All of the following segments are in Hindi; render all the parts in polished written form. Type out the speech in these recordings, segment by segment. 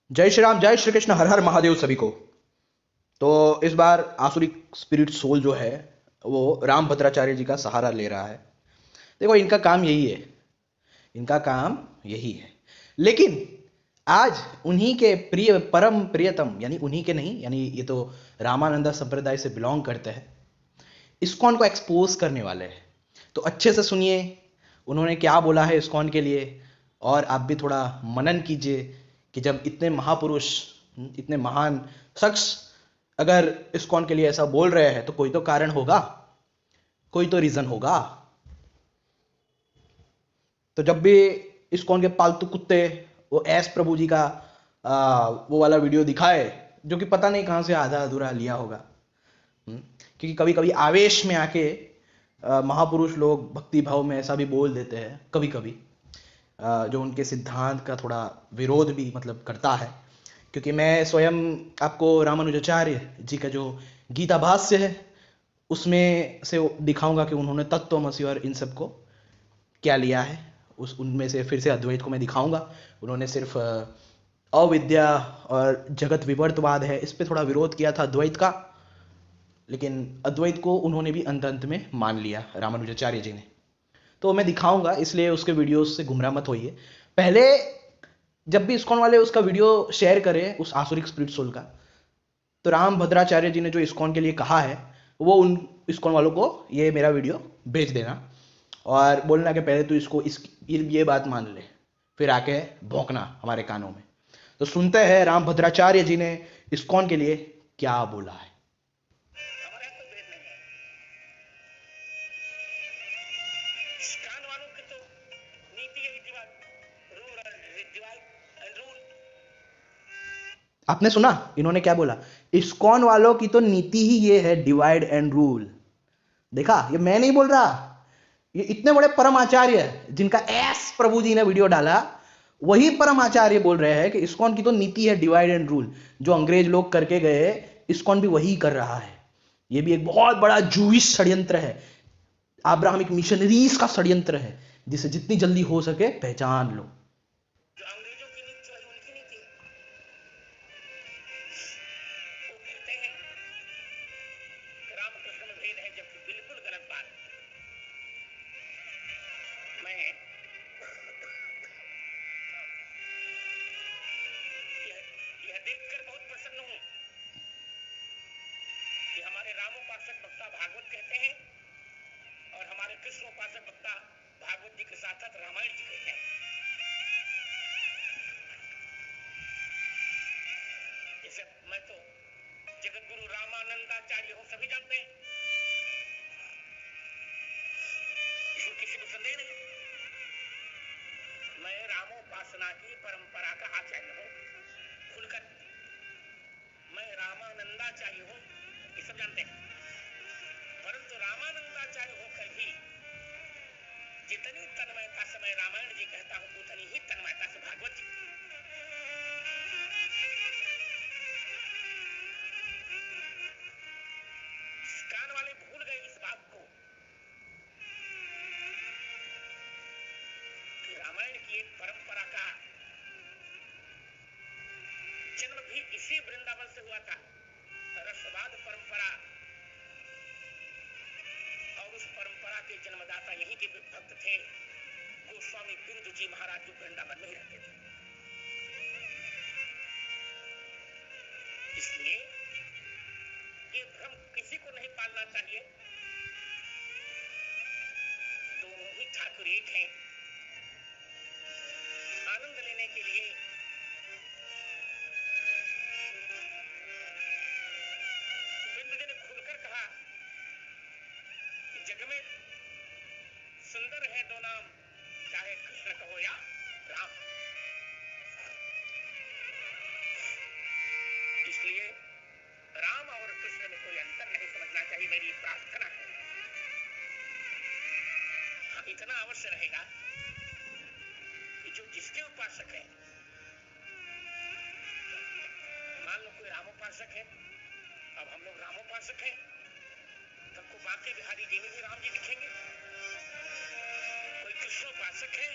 जय श्री राम, जय श्री कृष्ण, हर हर महादेव सभी को। तो इस बार आसुरिक स्पिरिट सोल जो है वो राम भद्राचार्य जी का सहारा ले रहा है। देखो, इनका काम यही है, इनका काम यही है। लेकिन आज उन्हीं के प्रिय परम प्रियतम, यानी उन्हीं के नहीं, यानी ये तो रामानंदा संप्रदाय से बिलोंग करते हैं, इस्कॉन को एक्सपोज करने वाले हैं। तो अच्छे से सुनिए उन्होंने क्या बोला है इस्कॉन के लिए, और आप भी थोड़ा मनन कीजिए कि जब इतने महापुरुष, इतने महान शख्स अगर इस्कॉन के लिए ऐसा बोल रहे हैं तो कोई तो कारण होगा, कोई तो रीजन होगा। तो जब भी इस्कॉन के पालतू कुत्ते वो एस प्रभु जी का वो वाला वीडियो दिखाए, जो कि पता नहीं कहां से आधा अधूरा लिया होगा, क्योंकि कभी कभी आवेश में आके महापुरुष लोग भक्ति भाव में ऐसा भी बोल देते हैं कभी कभी, जो उनके सिद्धांत का थोड़ा विरोध भी मतलब करता है। क्योंकि मैं स्वयं आपको रामानुजाचार्य जी का जो गीता भाष्य है उसमें से दिखाऊंगा कि उन्होंने तत्वमसि और इन सब को क्या लिया है। उस उनमें से फिर से अद्वैत को मैं दिखाऊंगा। उन्होंने सिर्फ अविद्या और जगत विवर्तवाद है इस पे थोड़ा विरोध किया था अद्वैत का, लेकिन अद्वैत को उन्होंने भी अंत अंत में मान लिया रामानुजाचार्य जी ने। तो मैं दिखाऊंगा, इसलिए उसके वीडियोस से गुमराह मत होइए। पहले जब भी इस्कॉन वाले उसका वीडियो शेयर करें उस आसुरिक स्पिरिट सोल का, तो राम भद्राचार्य जी ने जो इस्कॉन के लिए कहा है वो उन इस्कॉन वालों को ये मेरा वीडियो भेज देना और बोलना कि पहले तो इसको ये बात मान ले, फिर आके भौंकना हमारे कानों में। तो सुनते हैं राम भद्राचार्य जी ने इस्कॉन के लिए क्या बोला है। आपने सुना इन्होंने क्या बोला? इस्कॉन वालों की तो नीति ही ये है, डिवाइड एंड रूल। देखा, ये मैं नहीं बोल रहा, ये इतने बड़े परम आचार्य जिनका एस प्रभु जी ने वीडियो डाला, वही परम आचार्य बोल रहे हैं कि इस्कॉन की तो नीति है डिवाइड एंड रूल। जो अंग्रेज लोग करके गए, इस्कॉन भी वही कर रहा है। ये भी एक बहुत बड़ा जूइश षड्यंत्र है, अब्राहमिक मिशनरीज का षड्यंत्र है, जिसे जितनी जल्दी हो सके पहचान लो। देखकर बहुत प्रसन्न हूं कि हमारे रामोपासक वक्ता भागवत कहते हैं और हमारे कृष्णोपासक वक्ता भागवत जी के साथ साथ रामायण जी कहते हैं। जैसे मैं तो जगत गुरु रामानंदाचार्य हूं, सभी जानते हैं, इसमें किसी को संदेह नहीं। मैं रामोपासना की परंपरा का आचार्य हूं, खुलकर मैं रामानंदाचार्य हूं, ये सब जानते हैं। परंतु रामानंदाचार्य होकर भी जितनी तन्मयता से मैं रामायण जी कहता हूं, उतनी ही तन्मयता से भागवत जी। कान वाले भूल गए इस बात को कि रामायण की एक परंपरा का जन्म भी इसी वृंदावन से हुआ था। रसवाद परंपरा, और उस परंपरा के जन्मदाता यहीं के भक्त थे गोस्वामी बिंदु जी महाराज, जो वृंदावन में ही रहते थे। इसलिए ये भ्रम किसी को नहीं पालना चाहिए। दोनों ही ठाकुर एक हैं। आनंद लेने के लिए बिंदु जी ने खुलकर कहा कि जग में सुंदर है दो नाम, चाहे कृष्ण कहो या राम। इसलिए राम और कृष्ण में कोई अंतर नहीं समझना चाहिए, मेरी प्रार्थना है। हाँ, इतना अवश्य रहेगा कि जो जिसके उपासक है, मान लो कोई रामोपासक है, अब हम लोग रामोपासक हैं, सबको बांके बिहारी जी में भी राम जी दिखेंगे। कोई कृष्णोपासक है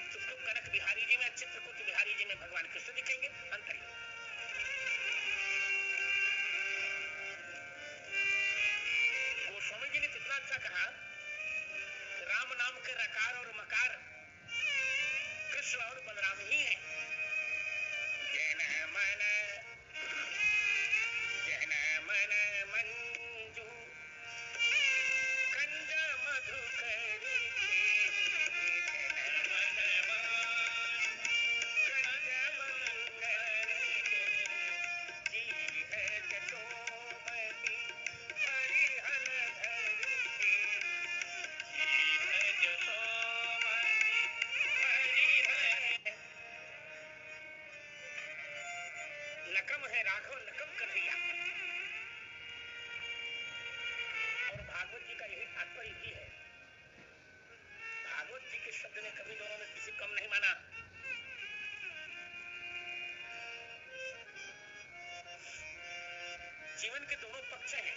तो उसको कनक बिहारी जी में, चित्रकूट बिहारी जी में भगवान कृष्ण दिखेंगे। अंतर लकम है राघव लकम कर दिया। और भागवत जी का यही तात्पर्य भी है। भागवत जी के शब्द ने कभी दोनों में किसी कम नहीं माना। जीवन के दोनों पक्ष हैं।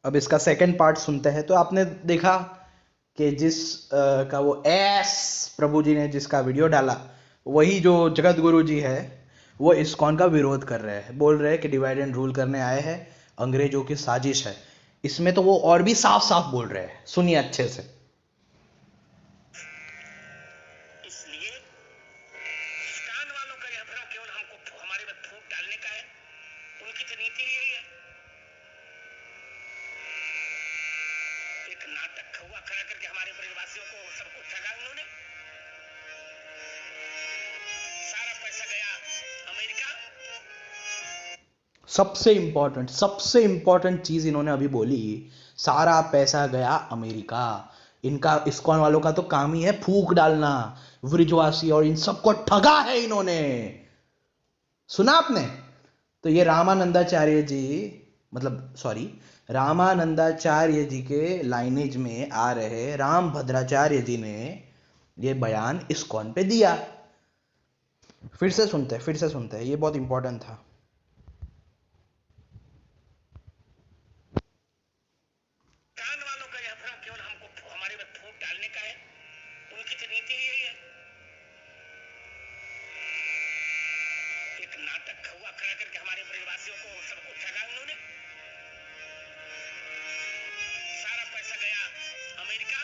अब इसका सेकंड पार्ट सुनते हैं। तो आपने देखा कि जिस का वो एस प्रभु जी ने जिसका वीडियो डाला, वही जो जगत गुरु जी है वो इस्कॉन का विरोध कर रहे हैं, बोल रहे हैं कि डिवाइड एंड रूल करने आए हैं, अंग्रेजों की साजिश है। इसमें तो वो और भी साफ साफ बोल रहे हैं, सुनिए अच्छे से। इसलिए स्टान वालों का यह भ्रम केवल हमको हमारे में फूट डालने का है। उनकी तो नीति यही है। एक नाटक हुआ खड़ा करके हमारे ब्रजवासियों को सबको ठगा उन्होंने। सारा पैसा गया अमेरिका। सबसे इंपॉर्टेंट चीज इन्होंने अभी बोली, सारा पैसा गया अमेरिका। इनका इस्कॉन वालों का तो काम ही है फूक डालना, ब्रिजवासी और इन सबको ठगा है इन्होंने। सुना आपने? तो ये रामानंदाचार्य जी, मतलब सॉरी, रामानंदाचार्य जी के लाइनेज में आ रहे राम भद्राचार्य जी ने ये बयान इस्कॉन पे दिया। फिर से सुनते हैं, ये बहुत इंपॉर्टेंट था। स्टान वालों का यह भ्रम केवल हमको हमारे में फूट डालने का है। उनकी तो नीति यही है। एक नाटक हुआ खड़ा करके हमारे ब्रजवासियों को सबको ठगा उन्होंने। सारा पैसा गया अमेरिका।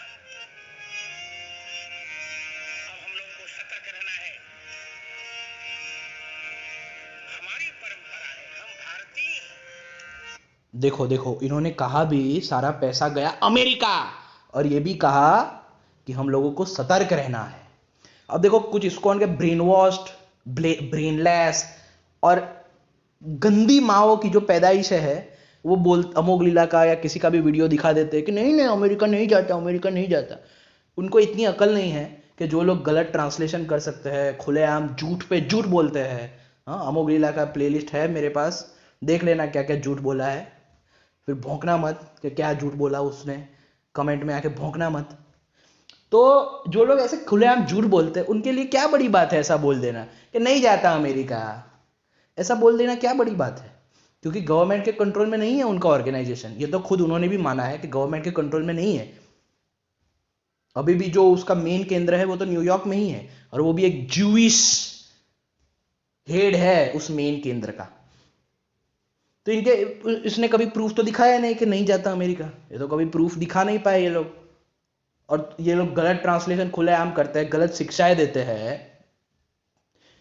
अब हम लोगों को सतर्क रहना है। हमारी परंपरा है, हम भारतीय हैं। देखो इन्होंने कहा भी सारा पैसा गया अमेरिका, और ये भी कहा कि हम लोगों को सतर्क रहना है। अब देखो कुछ इस्कॉन के ब्रेन वॉश्ड, ब्रेनलेस और गंदी माओ की जो पैदाइश है, वो अमोघ लीला का या किसी का भी वीडियो दिखा देते हैं कि नहीं अमेरिका नहीं जाता। उनको इतनी अकल नहीं है कि जो लोग गलत ट्रांसलेशन कर सकते हैं, खुलेआम झूठ पे झूठ बोलते हैं। हाँ, अमोघ लीला का प्लेलिस्ट है मेरे पास, देख लेना क्या क्या झूठ बोला है। फिर भौंकना मत कि क्या झूठ बोला उसने, कमेंट में आके भौंकना मत। तो जो लोग ऐसे खुलेआम झूठ बोलते हैं, उनके लिए क्या बड़ी बात है ऐसा बोल देना कि नहीं जाता अमेरिका। ऐसा बोल देना क्या बड़ी बात है? क्योंकि गवर्नमेंट के कंट्रोल में नहीं है उनका ऑर्गेनाइजेशन। ये तो खुद उन्होंने भी माना है कि गवर्नमेंट के कंट्रोल में नहीं है। अभी भी जो उसका मेन केंद्र है वो तो न्यूयॉर्क में ही है, और वो भी एक ज्यूइश हेड है उस मेन केंद्र का। तो इसने कभी प्रूफ तो दिखाया नहीं कि नहीं जाता अमेरिका। ये तो कभी प्रूफ दिखा नहीं पाए ये लोग। और ये लोग गलत ट्रांसलेशन खुलेआम करते हैं, गलत शिक्षाएं देते हैं।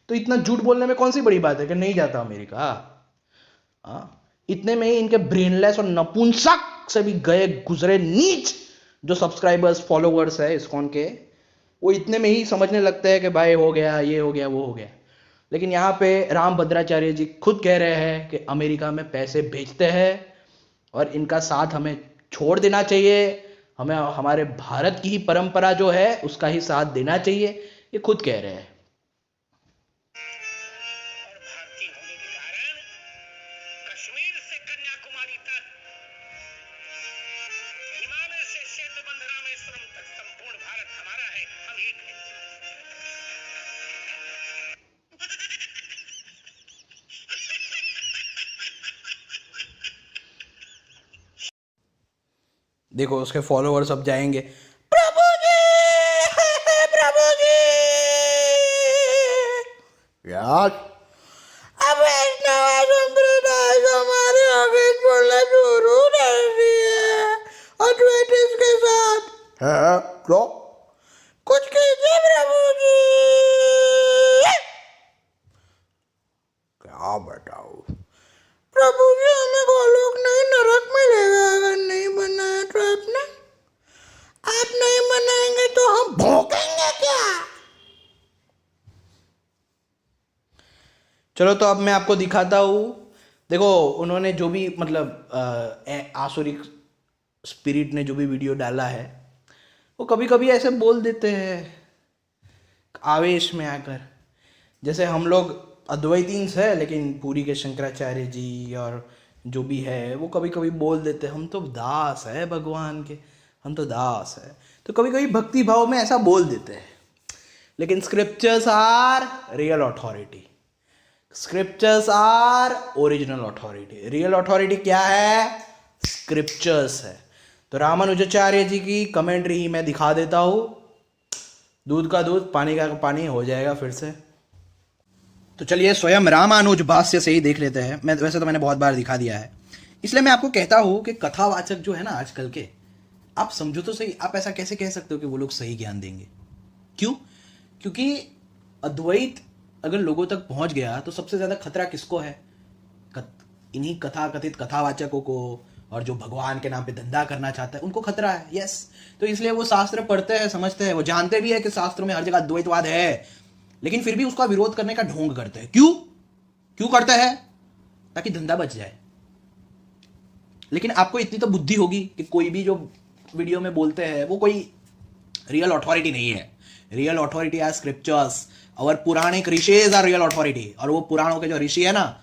तो इतना झूठ बोलने में कौन सी बड़ी बात है कि नहीं जाता अमेरिका? इतने में ही इनके ब्रेनलेस और नपुंसक से भी गए गुजरे नीच जो सब्सक्राइबर्स फॉलोवर्स है इस्कॉन के, वो इतने में ही समझने लगते हैं कि भाई हो गया, ये हो गया, वो हो गया। लेकिन यहाँ पे राम भद्राचार्य जी खुद कह रहे हैं कि अमेरिका में पैसे भेजते हैं और इनका साथ हमें छोड़ देना चाहिए। हमें हमारे भारत की ही परंपरा जो है उसका ही साथ देना चाहिए, ये खुद कह रहे हैं। और भारतीय होने के कारण कश्मीर से कन्याकुमारी तक, हिमालय से श्वेतबंध रामेश्वरम तक संपूर्ण भारत हमारा है। हम एक हैं। देखो उसके फॉलोअर्स अब जाएंगे, प्रभु जी प्रभु जी यार, अब वैष्णव संप्रदाय हमारे ऑफिस बोलना शुरू कर दिए अद्वैतिस्ट के साथ है। तो कुछ कीजिए प्रभु जी। क्या बताओ प्रभु जी, हमें गोलोक नहीं नरक मिलेगा अगर नहीं बनाया तो आपने। आप नहीं बनाएंगे तो हम भोंकेंगे क्या? चलो तो अब मैं आपको दिखाता हूँ। देखो उन्होंने जो भी मतलब आसुरिक स्पिरिट ने जो भी वीडियो डाला है वो कभी कभी ऐसे बोल देते हैं आवेश में आकर, जैसे हम लोग अद्वैतींस है लेकिन पूरी के शंकराचार्य जी और जो भी है वो कभी कभी बोल देते हैं हम तो दास है भगवान के, हम तो दास है, तो कभी कभी भक्ति भाव में ऐसा बोल देते हैं। लेकिन scriptures are real authority, scriptures are original authority. Real authority क्या है? स्क्रिप्चर्स है। तो रामानुजाचार्य जी की कमेंट्री ही मैं दिखा देता हूँ, दूध का दूध पानी का पानी हो जाएगा फिर से। तो चलिए स्वयं रामानुज भाष्य से ही देख लेते हैं। मैं वैसे तो मैंने बहुत बार दिखा दिया है, इसलिए मैं आपको कहता हूँ कि कथावाचक जो है ना आजकल के, आप समझो तो सही, आप ऐसा कैसे कह सकते हो कि वो लोग सही ज्ञान देंगे? क्यों? क्योंकि अद्वैत अगर लोगों तक पहुंच गया तो सबसे ज्यादा खतरा किसको है? इन्हीं कथा कथित कथावाचकों को, और जो भगवान के नाम पे धंधा करना चाहता है उनको खतरा है। यस, तो इसलिए वो शास्त्र पढ़ते हैं, समझते हैं, वो जानते भी है कि शास्त्रों में हर जगह अद्वैतवाद है, लेकिन फिर भी उसका विरोध करने का ढोंग करते हैं। क्यों करते हैं? ताकि धंधा बच जाए। लेकिन आपको इतनी तो बुद्धि होगी कि कोई भी जो वीडियो में बोलते हैं वो कोई रियल अथॉरिटी नहीं है। रियल अथॉरिटी आर स्क्रिप्चर्स, और पुराणिक ऋषिज आर रियल अथॉरिटी। और वो पुराणों के जो ऋषि है ना,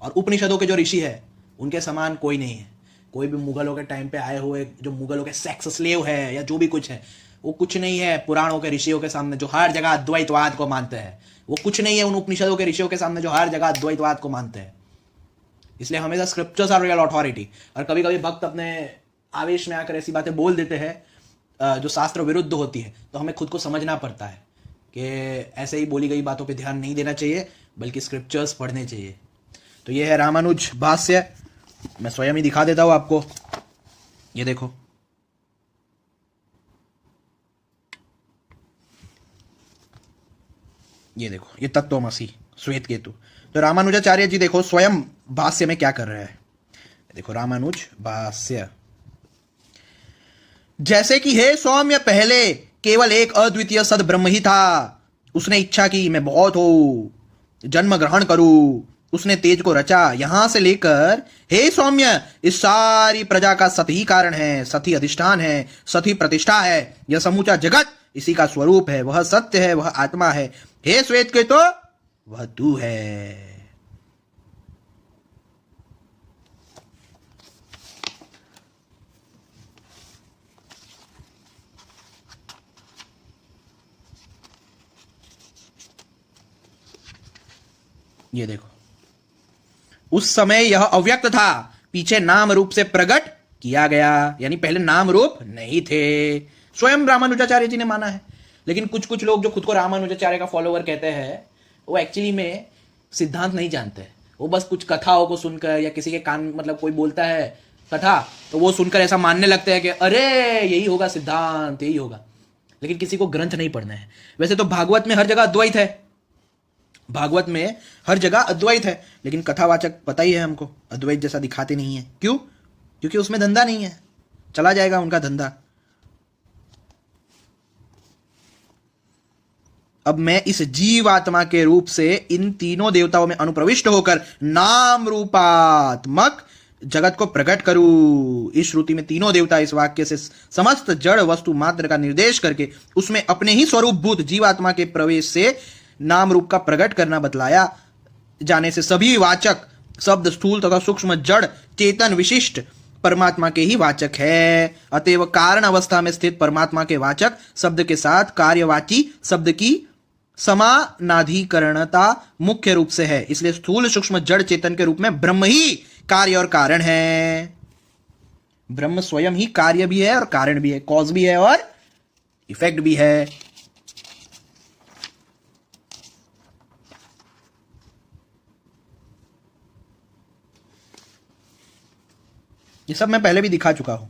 और उपनिषदों के जो ऋषि है, उनके समान कोई नहीं है। कोई भी मुगलों के टाइम पे आए हुए जो मुगलों के सेक्स स्लेव है या जो भी कुछ है, वो कुछ नहीं है पुराणों के ऋषियों के सामने जो हर जगह अद्वैतवाद को मानते हैं। वो कुछ नहीं है उन उपनिषदों के ऋषियों के सामने जो हर जगह अद्वैतवाद को मानते हैं। इसलिए हमेशा स्क्रिप्चर्स आर रियल अथॉरिटी। और कभी कभी भक्त अपने आवेश में आकर ऐसी बातें बोल देते हैं जो शास्त्र विरुद्ध होती है, तो हमें खुद को समझना पड़ता है कि ऐसे ही बोली गई बातों पे ध्यान नहीं देना चाहिए, बल्कि स्क्रिप्चर्स पढ़ने चाहिए। तो ये है रामानुज भाष्य, मैं स्वयं ही दिखा देता हूं आपको। ये देखो, ये देखो, ये तत्त्वमसि श्वेत केतु। तो रामानुजाचार्य जी देखो स्वयं भाष्य में क्या कर रहे हैं। देखो रामानुज भाष्य, जैसे कि हे सौम्य, पहले केवल एक अद्वितीय सद ब्रह्म ही था। उसने इच्छा की मैं बहुत हो, जन्म ग्रहण करूं। उसने तेज को रचा। यहां से लेकर हे सौम्य, इस सारी प्रजा का सत ही कारण है, सत ही अधिष्ठान है, सत ही प्रतिष्ठा है। यह समूचा जगत इसी का स्वरूप है। वह सत्य है, वह आत्मा है। हे श्वेत के तो वह तू है। ये देखो, उस समय यह अव्यक्त था, पीछे नाम रूप से प्रकट किया गया। यानी पहले नाम रूप नहीं थे। स्वयं रामानुजाचार्य जी ने माना है। लेकिन कुछ कुछ लोग जो खुद को रामानुजाचार्य का फॉलोवर कहते हैं, वो एक्चुअली में सिद्धांत नहीं जानते। वो बस कुछ कथाओं को सुनकर या किसी के कान, मतलब कोई बोलता है कथा, तो वो सुनकर ऐसा मानने लगते हैं कि अरे यही होगा सिद्धांत, यही होगा। लेकिन किसी को ग्रंथ नहीं पढ़ना है। वैसे तो भागवत में हर जगह अद्वैत है, भागवत में हर जगह अद्वैत है, लेकिन कथावाचक पता ही है हमको अद्वैत जैसा दिखाते नहीं है। क्यों? क्योंकि उसमें धंधा नहीं है, चला जाएगा उनका धंधा। अब मैं इस जीवात्मा के रूप से इन तीनों देवताओं में अनुप्रविष्ट होकर नाम रूपात्मक जगत को प्रकट करूं। इस श्रुति में तीनों देवता इस वाक्य से समस्त जड़ वस्तु मात्र का निर्देश करके उसमें अपने ही स्वरूप भूत जीवात्मा के प्रवेश से नाम रूप का प्रकट करना बतलाया जाने से सभी वाचक शब्द स्थूल तथा सूक्ष्म जड़ चेतन विशिष्ट परमात्मा के ही वाचक है। अतएव कारण अवस्था में स्थित परमात्मा के वाचक शब्द के साथ कार्यवाची शब्द की समानाधिकरणता मुख्य रूप से है। इसलिए स्थूल सूक्ष्म जड़ चेतन के रूप में ब्रह्म ही कार्य और कारण है। ब्रह्म स्वयं ही कार्य भी है और कारण भी है, कॉज भी है और इफेक्ट भी है। ये सब मैं पहले भी दिखा चुका हूं।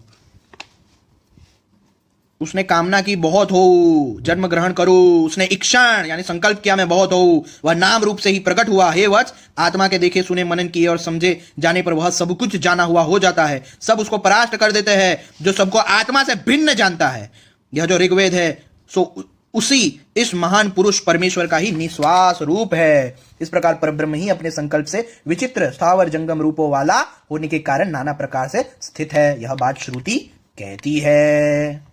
उसने कामना की बहुत हो, जन्म ग्रहण करो। उसने इक्षण यानी संकल्प किया मैं बहुत हो, वह नाम रूप से ही प्रकट हुआ। हे वत्स, आत्मा के देखे सुने मनन किए और समझे जाने पर वह सब कुछ जाना हुआ हो जाता है। सब उसको परास्त कर देते हैं जो सबको आत्मा से भिन्न जानता है। यह जो ऋग्वेद है सो उसी इस महान पुरुष परमेश्वर का ही निश्वास रूप है। इस प्रकार परब्रह्म ही अपने संकल्प से विचित्र स्थावर जंगम रूपों वाला होने के कारण नाना प्रकार से स्थित है। यह बात श्रुति कहती है।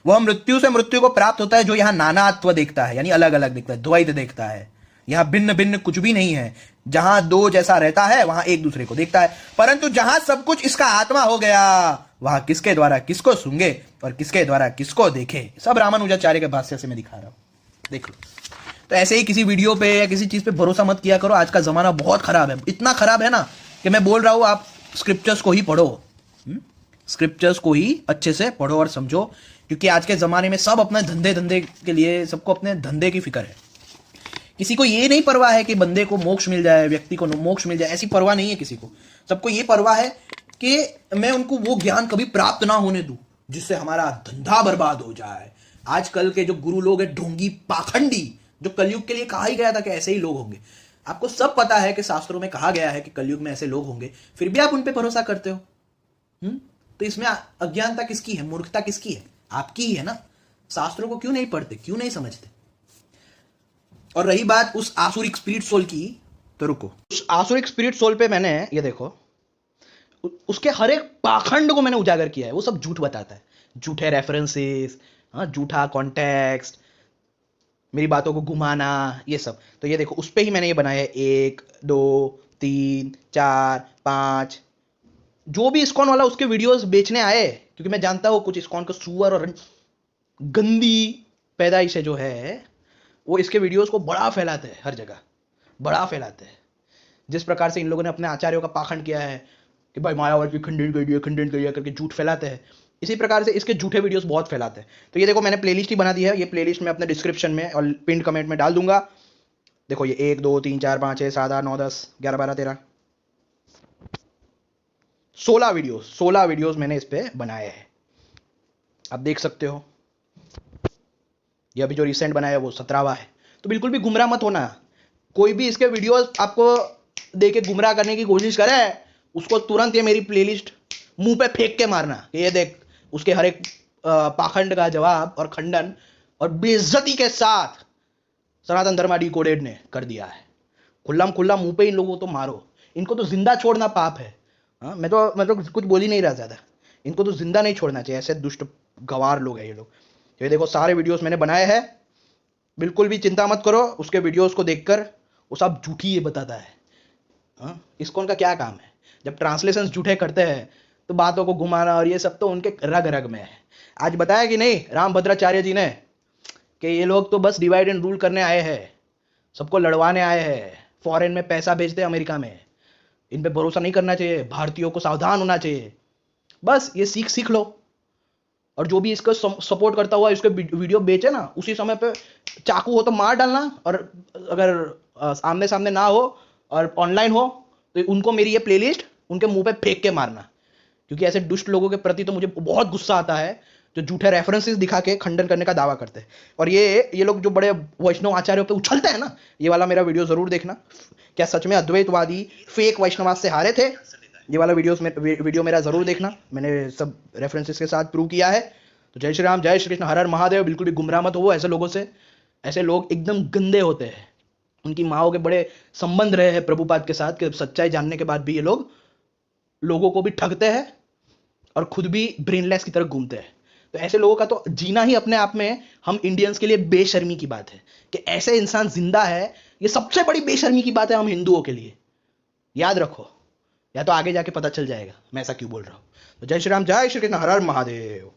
वह मृत्यु से मृत्यु को प्राप्त होता है जो यहां नानात्व देखता है, यानी अलग अलग देखता है, द्वैत देखता है। यहां भिन्न भिन्न कुछ भी नहीं है। जहां दो जैसा रहता है वहां एक दूसरे को देखता है, परंतु जहां सब कुछ इसका आत्मा हो गया वहां किसके द्वारा किसको सूंघे और किसके द्वारा किसको देखे। सब रामानुजाचार्य के भाष्य से मैं दिखा रहा हूं, देख लो। तो ऐसे ही किसी वीडियो पे या किसी चीज पे भरोसा मत किया करो। आज का जमाना बहुत खराब है, इतना खराब है ना कि मैं बोल रहा हूं आप स्क्रिप्चर्स को ही पढ़ो, स्क्रिप्चर्स को ही अच्छे से पढ़ो और समझो, क्योंकि आज के ज़माने में सब अपने धंधे के लिए, सबको अपने धंधे की फिक्र है। किसी को ये नहीं परवाह है कि बंदे को मोक्ष मिल जाए, व्यक्ति को मोक्ष मिल जाए, ऐसी परवाह नहीं है किसी को। सबको ये परवाह है कि मैं उनको वो ज्ञान कभी प्राप्त ना होने दूं जिससे हमारा धंधा बर्बाद हो जाए। आजकल के जो गुरु लोग हैं, ढोंगी पाखंडी, जो कलयुग के लिए कहा ही गया था कि ऐसे ही लोग होंगे। आपको सब पता है कि शास्त्रों में कहा गया है कि कलयुग में ऐसे लोग होंगे, फिर भी आप उन पर भरोसा करते हो। तो इसमें अज्ञानता किसकी है, मूर्खता किसकी है? आपकी ही है ना। शास्त्रों को क्यों नहीं पढ़ते, क्यों नहीं समझते? और रही बात उस आसुरिक स्पिरिट सोल की, तो रुको, उस आसुरिक स्पिरिट सोल पे मैंने ये देखो, उसके हर एक पाखंड को मैंने उजागर किया है। वो सब झूठ बताता है, झूठे रेफरेंसेस, झूठा कॉन्टेक्स्ट, मेरी बातों को घुमाना, ये सब। तो ये देखो, उस पे ही मैंने ये बनाया है 1 2 3 4 5। जो भी इस्कॉन वाला उसके वीडियोस बेचने आए, क्योंकि मैं जानता हूं कुछ इस्कॉन का सुअर और गंदी पैदाइश है जो है, वो इसके वीडियोस को बड़ा फैलाते हैं, हर जगह बड़ा फैलाते हैं। जिस प्रकार से इन लोगों ने अपने आचार्यों का पाखंड किया है कि भाई मायावती खंडन कर दिया करके झूठ फैलाते हैं, इसी प्रकार से इसके झूठे वीडियोस बहुत फैलाते हैं। तो ये देखो, मैंने प्लेलिस्ट ही बना दी है। ये प्लेलिस्ट मैं अपने डिस्क्रिप्शन में और पिन कमेंट में डाल दूंगा। देखो, ये 1 2 3 4 5 6 7 8 9 10 11 12 13 16 वीडियोस मैंने इस पे बनाए हैं, आप देख सकते हो। ये अभी जो रिसेंट बनाया है वो 17वां है। तो बिल्कुल भी गुमराह मत होना। कोई भी इसके वीडियोस आपको देके गुमराह करने की कोशिश करे, उसको तुरंत ये मेरी प्लेलिस्ट मुंह पे फेंक के मारना कि ये देख, उसके हर एक पाखंड का जवाब और खंडन और बेइज्जती के साथ सनातन धर्म डिकोडेड ने कर दिया है। खुल्ला मुंह पे इन लोगों को तो मारो, इनको तो जिंदा छोड़ना पाप है। हाँ, मैं तो कुछ बोल ही नहीं रहा ज्यादा। इनको तो जिंदा नहीं छोड़ना चाहिए, ऐसे दुष्ट गवार लोग हैं ये लोग। ये देखो, सारे वीडियोस मैंने बनाए हैं, बिल्कुल भी चिंता मत करो। उसके वीडियोस को देखकर वो सब झूठी ये बताता है। हाँ, इस्कॉन का क्या काम है? जब ट्रांसलेशन झूठे करते हैं तो बातों को घुमाना और ये सब तो उनके रग रग में है। आज बताया कि नहीं रामभद्राचार्य जी ने कि ये लोग तो बस डिवाइड एंड रूल करने आए हैं, सबको लड़वाने आए हैं, फॉरेन में पैसा भेजते हैं अमेरिका में, इन पे भरोसा नहीं करना चाहिए, भारतीयों को सावधान होना चाहिए। बस ये सीख लो। और जो भी इसको सपोर्ट करता हुआ इसके वीडियो बेचे ना, उसी समय पे चाकू हो तो मार डालना, और अगर आमने सामने ना हो और ऑनलाइन हो तो उनको मेरी ये प्लेलिस्ट उनके मुंह पे फेंक के मारना। क्योंकि ऐसे दुष्ट लोगों के प्रति तो मुझे बहुत गुस्सा आता है जो झूठे रेफरेंसेस दिखा के खंडन करने का दावा करते हैं। और ये लोग जो बड़े वैष्णव आचार्यों पे उछलते हैं ना, ये वाला मेरा वीडियो जरूर देखना। क्या सच में अद्वैतवादी फेक वैष्णवाद से हारे थे? ये वाला वीडियो मेरा जरूर देखना, मैंने सब रेफरेंसेस के साथ प्रूव किया है। तो जय श्री राम, जय श्री कृष्ण, हर हर महादेव। बिल्कुल भी गुमराह मत हो ऐसे लोगों से। ऐसे लोग एकदम गंदे होते हैं, उनकी माओ के बड़े संबंध रहे हैं प्रभुपाद के साथ कि सच्चाई जानने के बाद भी ये लोग लोगों को भी ठगते हैं और खुद भी ब्रेनलेस की तरह घूमते हैं। तो ऐसे लोगों का तो जीना ही अपने आप में हम इंडियंस के लिए बेशर्मी की बात है कि ऐसे इंसान जिंदा है। ये सबसे बड़ी बेशर्मी की बात है हम हिंदुओं के लिए, याद रखो, या तो आगे जाके पता चल जाएगा मैं ऐसा क्यों बोल रहा हूं। तो जय श्री राम, जय श्री कृष्ण, हर हर महादेव।